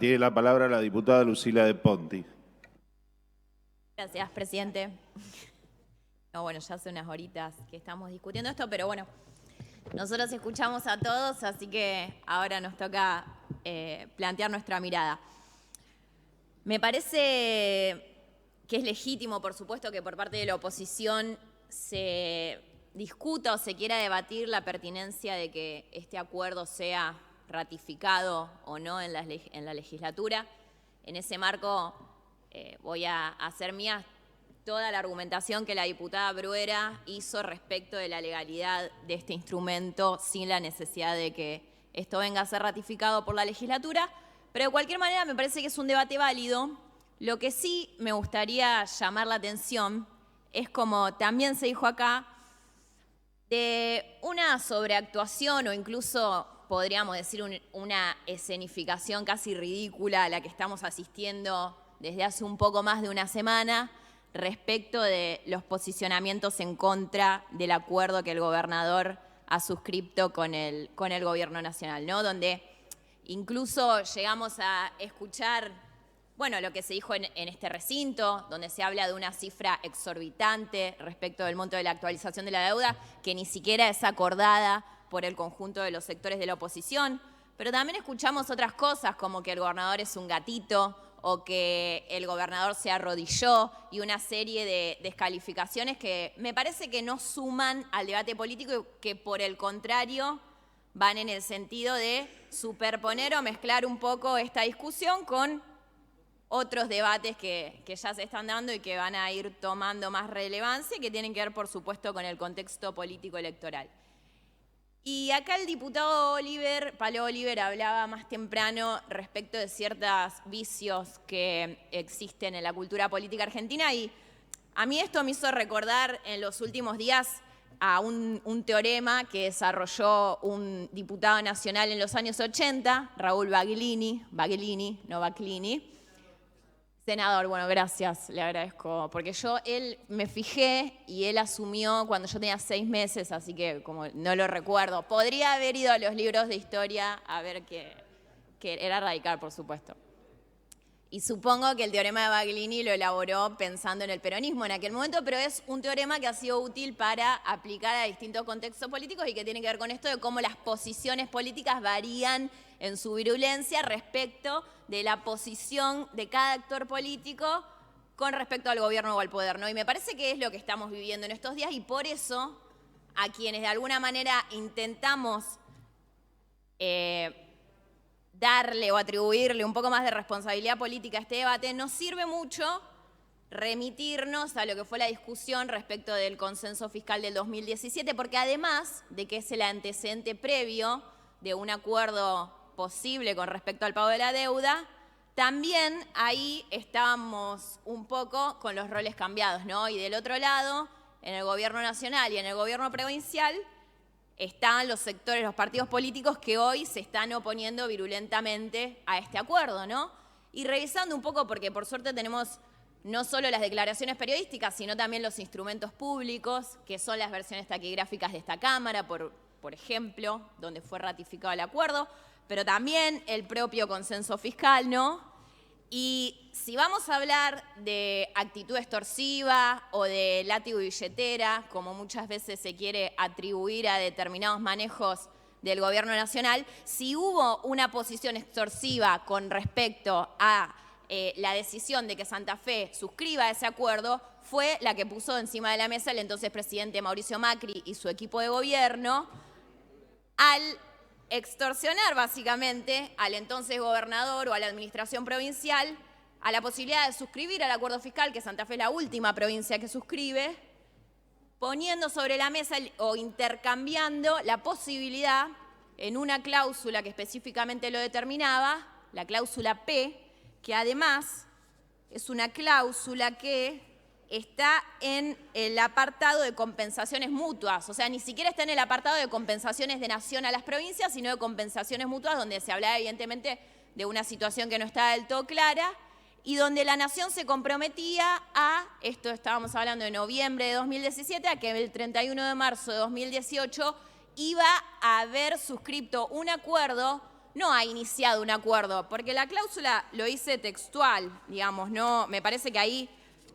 Tiene la palabra la diputada Lucila de Ponti. Gracias, presidente. No, bueno, ya hace unas horitas que estamos discutiendo esto, pero bueno, nosotros escuchamos a todos, así que ahora nos toca plantear nuestra mirada. Me parece que es legítimo, por supuesto, que por parte de la oposición se discuta o se quiera debatir la pertinencia de que este acuerdo sea ratificado o no en la legislatura. En ese marco voy a hacer mía toda la argumentación que la diputada Bruera hizo respecto de la legalidad de este instrumento sin la necesidad de que esto venga a ser ratificado por la legislatura, pero de cualquier manera me parece que es un debate válido. Lo que sí me gustaría llamar la atención es, como también se dijo acá, de una sobreactuación o incluso podríamos decir una escenificación casi ridícula a la que estamos asistiendo desde hace un poco más de una semana respecto de los posicionamientos en contra del acuerdo que el gobernador ha suscrito con el gobierno nacional, ¿no? Donde incluso llegamos a escuchar, bueno, lo que se dijo en este recinto, donde se habla de una cifra exorbitante respecto del monto de la actualización de la deuda, que ni siquiera es acordada por el conjunto de los sectores de la oposición. Pero también escuchamos otras cosas, como que el gobernador es un gatito, o que el gobernador se arrodilló, y una serie de descalificaciones que me parece que no suman al debate político y que por el contrario van en el sentido de superponer o mezclar un poco esta discusión con otros debates que ya se están dando y que van a ir tomando más relevancia y que tienen que ver, por supuesto, con el contexto político electoral. Y acá el diputado Palo Oliver, hablaba más temprano respecto de ciertos vicios que existen en la cultura política argentina, y a mí esto me hizo recordar en los últimos días a un teorema que desarrolló un diputado nacional en los años 80, Raúl Baglini, no Baclini. Senador, bueno, gracias, le agradezco, porque él me fijé y él asumió cuando yo tenía 6 meses, así que como no lo recuerdo. Podría haber ido a los libros de historia a ver que era radical, por supuesto. Y supongo que el teorema de Baglini lo elaboró pensando en el peronismo en aquel momento, pero es un teorema que ha sido útil para aplicar a distintos contextos políticos y que tiene que ver con esto de cómo las posiciones políticas varían en su virulencia respecto de la posición de cada actor político con respecto al gobierno o al poder, ¿no? Y me parece que es lo que estamos viviendo en estos días, y por eso a quienes de alguna manera intentamos darle o atribuirle un poco más de responsabilidad política a este debate, nos sirve mucho remitirnos a lo que fue la discusión respecto del consenso fiscal del 2017, porque además de que es el antecedente previo de un acuerdo posible con respecto al pago de la deuda, también ahí estábamos un poco con los roles cambiados, ¿no? Y del otro lado, en el gobierno nacional y en el gobierno provincial, están los sectores, los partidos políticos que hoy se están oponiendo virulentamente a este acuerdo, ¿no? Y revisando un poco, porque por suerte tenemos no solo las declaraciones periodísticas, sino también los instrumentos públicos, que son las versiones taquigráficas de esta Cámara, por ejemplo, donde fue ratificado el acuerdo, pero también el propio consenso fiscal, ¿no? Y si vamos a hablar de actitud extorsiva o de látigo y billetera, como muchas veces se quiere atribuir a determinados manejos del gobierno nacional, si hubo una posición extorsiva con respecto a la decisión de que Santa Fe suscriba ese acuerdo, fue la que puso encima de la mesa el entonces presidente Mauricio Macri y su equipo de gobierno, al extorsionar básicamente al entonces gobernador o a la administración provincial a la posibilidad de suscribir al acuerdo fiscal, que Santa Fe es la última provincia que suscribe, poniendo sobre la mesa o intercambiando la posibilidad en una cláusula que específicamente lo determinaba, la cláusula P, que además es una cláusula que está en el apartado de compensaciones mutuas, o sea, ni siquiera está en el apartado de compensaciones de nación a las provincias, sino de compensaciones mutuas, donde se hablaba evidentemente de una situación que no estaba del todo clara y donde la nación se comprometía a, esto estábamos hablando de noviembre de 2017, a que el 31 de marzo de 2018 iba a haber suscrito un acuerdo no ha iniciado un acuerdo, porque la cláusula lo hice textual, digamos, no, me parece que ahí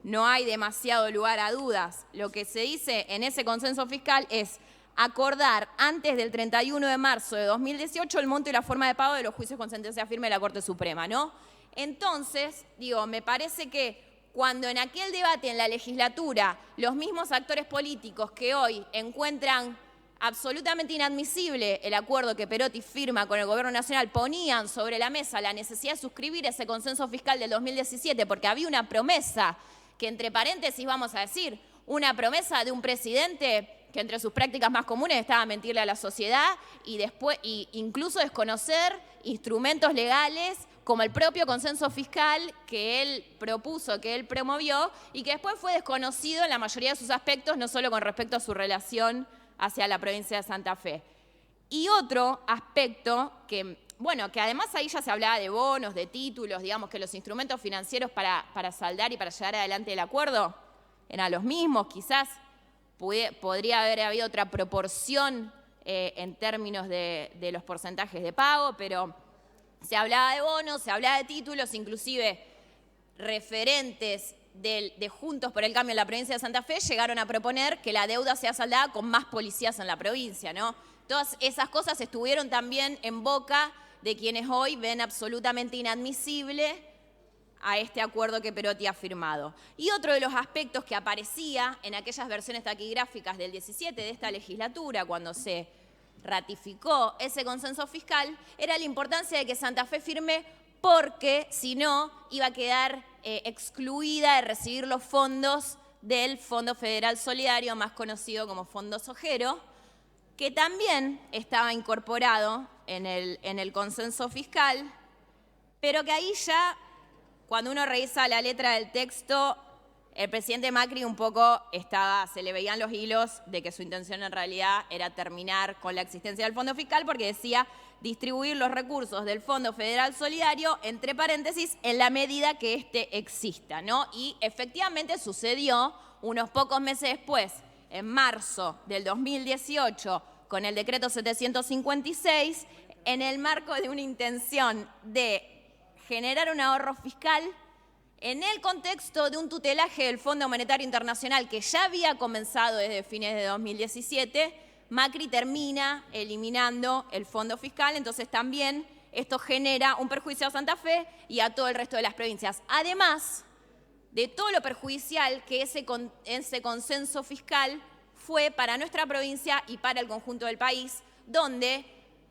no hay demasiado lugar a dudas. Lo que se dice en ese consenso fiscal es acordar antes del 31 de marzo de 2018 el monto y la forma de pago de los juicios con sentencia firme de la Corte Suprema, ¿no? Entonces, digo, me parece que cuando en aquel debate en la legislatura los mismos actores políticos que hoy encuentran absolutamente inadmisible el acuerdo que Perotti firma con el Gobierno Nacional, ponían sobre la mesa la necesidad de suscribir ese consenso fiscal del 2017 porque había una promesa que, entre paréntesis vamos a decir, una promesa de un presidente que entre sus prácticas más comunes estaba mentirle a la sociedad y después incluso desconocer instrumentos legales como el propio consenso fiscal que él propuso, que él promovió y que después fue desconocido en la mayoría de sus aspectos, no solo con respecto a su relación hacia la provincia de Santa Fe. Y otro aspecto que, bueno, que además ahí ya se hablaba de bonos, de títulos, digamos que los instrumentos financieros para saldar y para llevar adelante el acuerdo eran los mismos, quizás podría haber habido otra proporción en términos de los porcentajes de pago, pero se hablaba de bonos, se hablaba de títulos, inclusive referentes de Juntos por el Cambio en la provincia de Santa Fe llegaron a proponer que la deuda sea saldada con más policías en la provincia, ¿no? Todas esas cosas estuvieron también en boca de quienes hoy ven absolutamente inadmisible a este acuerdo que Perotti ha firmado. Y otro de los aspectos que aparecía en aquellas versiones taquigráficas del 17 de esta legislatura, cuando se ratificó ese consenso fiscal, era la importancia de que Santa Fe firme porque si no iba a quedar excluida de recibir los fondos del Fondo Federal Solidario, más conocido como Fondo Sojero, que también estaba incorporado en el consenso fiscal, pero que ahí ya, cuando uno revisa la letra del texto, el presidente Macri un poco se le veían los hilos de que su intención en realidad era terminar con la existencia del Fondo Fiscal porque decía distribuir los recursos del Fondo Federal Solidario, entre paréntesis, en la medida que éste exista, ¿no? Y efectivamente sucedió unos pocos meses después, en marzo del 2018, con el decreto 756, en el marco de una intención de generar un ahorro fiscal en el contexto de un tutelaje del Fondo Monetario Internacional que ya había comenzado desde fines de 2017, Macri termina eliminando el fondo fiscal, entonces también esto genera un perjuicio a Santa Fe y a todo el resto de las provincias. Además de todo lo perjudicial que ese consenso fiscal fue para nuestra provincia y para el conjunto del país, donde,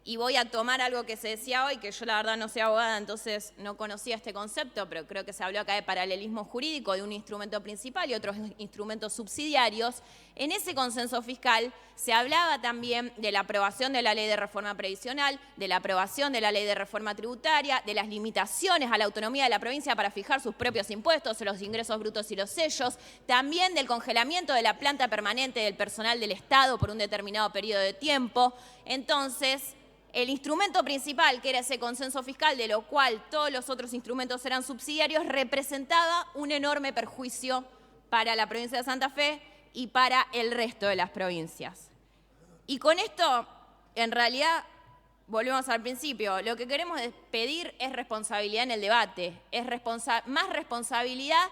y voy a tomar algo que se decía hoy, que yo la verdad no soy abogada, entonces no conocía este concepto, pero creo que se habló acá de paralelismo jurídico, de un instrumento principal y otros instrumentos subsidiarios. En ese consenso fiscal se hablaba también de la aprobación de la ley de reforma previsional, de la aprobación de la ley de reforma tributaria, de las limitaciones a la autonomía de la provincia para fijar sus propios impuestos, los ingresos brutos y los sellos, también del congelamiento de la planta permanente del personal del Estado por un determinado periodo de tiempo. Entonces, el instrumento principal, que era ese consenso fiscal, de lo cual todos los otros instrumentos eran subsidiarios, representaba un enorme perjuicio para la provincia de Santa Fe y para el resto de las provincias. Y con esto, en realidad, volvemos al principio, lo que queremos pedir es responsabilidad en el debate, es más responsabilidad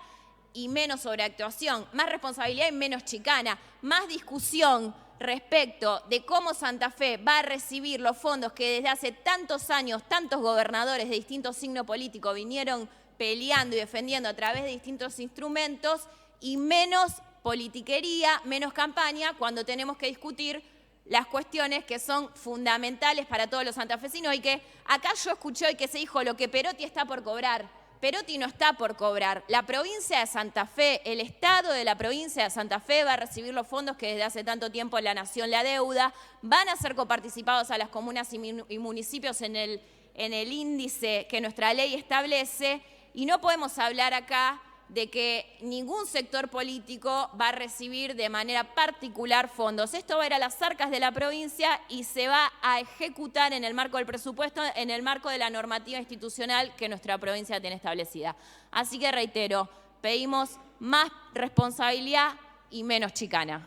y menos sobreactuación, más responsabilidad y menos chicana, más discusión respecto de cómo Santa Fe va a recibir los fondos que desde hace tantos años tantos gobernadores de distintos signos políticos vinieron peleando y defendiendo a través de distintos instrumentos, y menos politiquería, menos campaña cuando tenemos que discutir las cuestiones que son fundamentales para todos los santafesinos y que acá yo escuché hoy que se dijo lo que Perotti está por cobrar. Perotti no está por cobrar. La provincia de Santa Fe, el Estado de la provincia de Santa Fe va a recibir los fondos que desde hace tanto tiempo la Nación le adeuda, van a ser coparticipados a las comunas y municipios en el índice que nuestra ley establece, y no podemos hablar acá de que ningún sector político va a recibir de manera particular fondos. Esto va a ir a las arcas de la provincia y se va a ejecutar en el marco del presupuesto, en el marco de la normativa institucional que nuestra provincia tiene establecida. Así que reitero, pedimos más responsabilidad y menos chicana.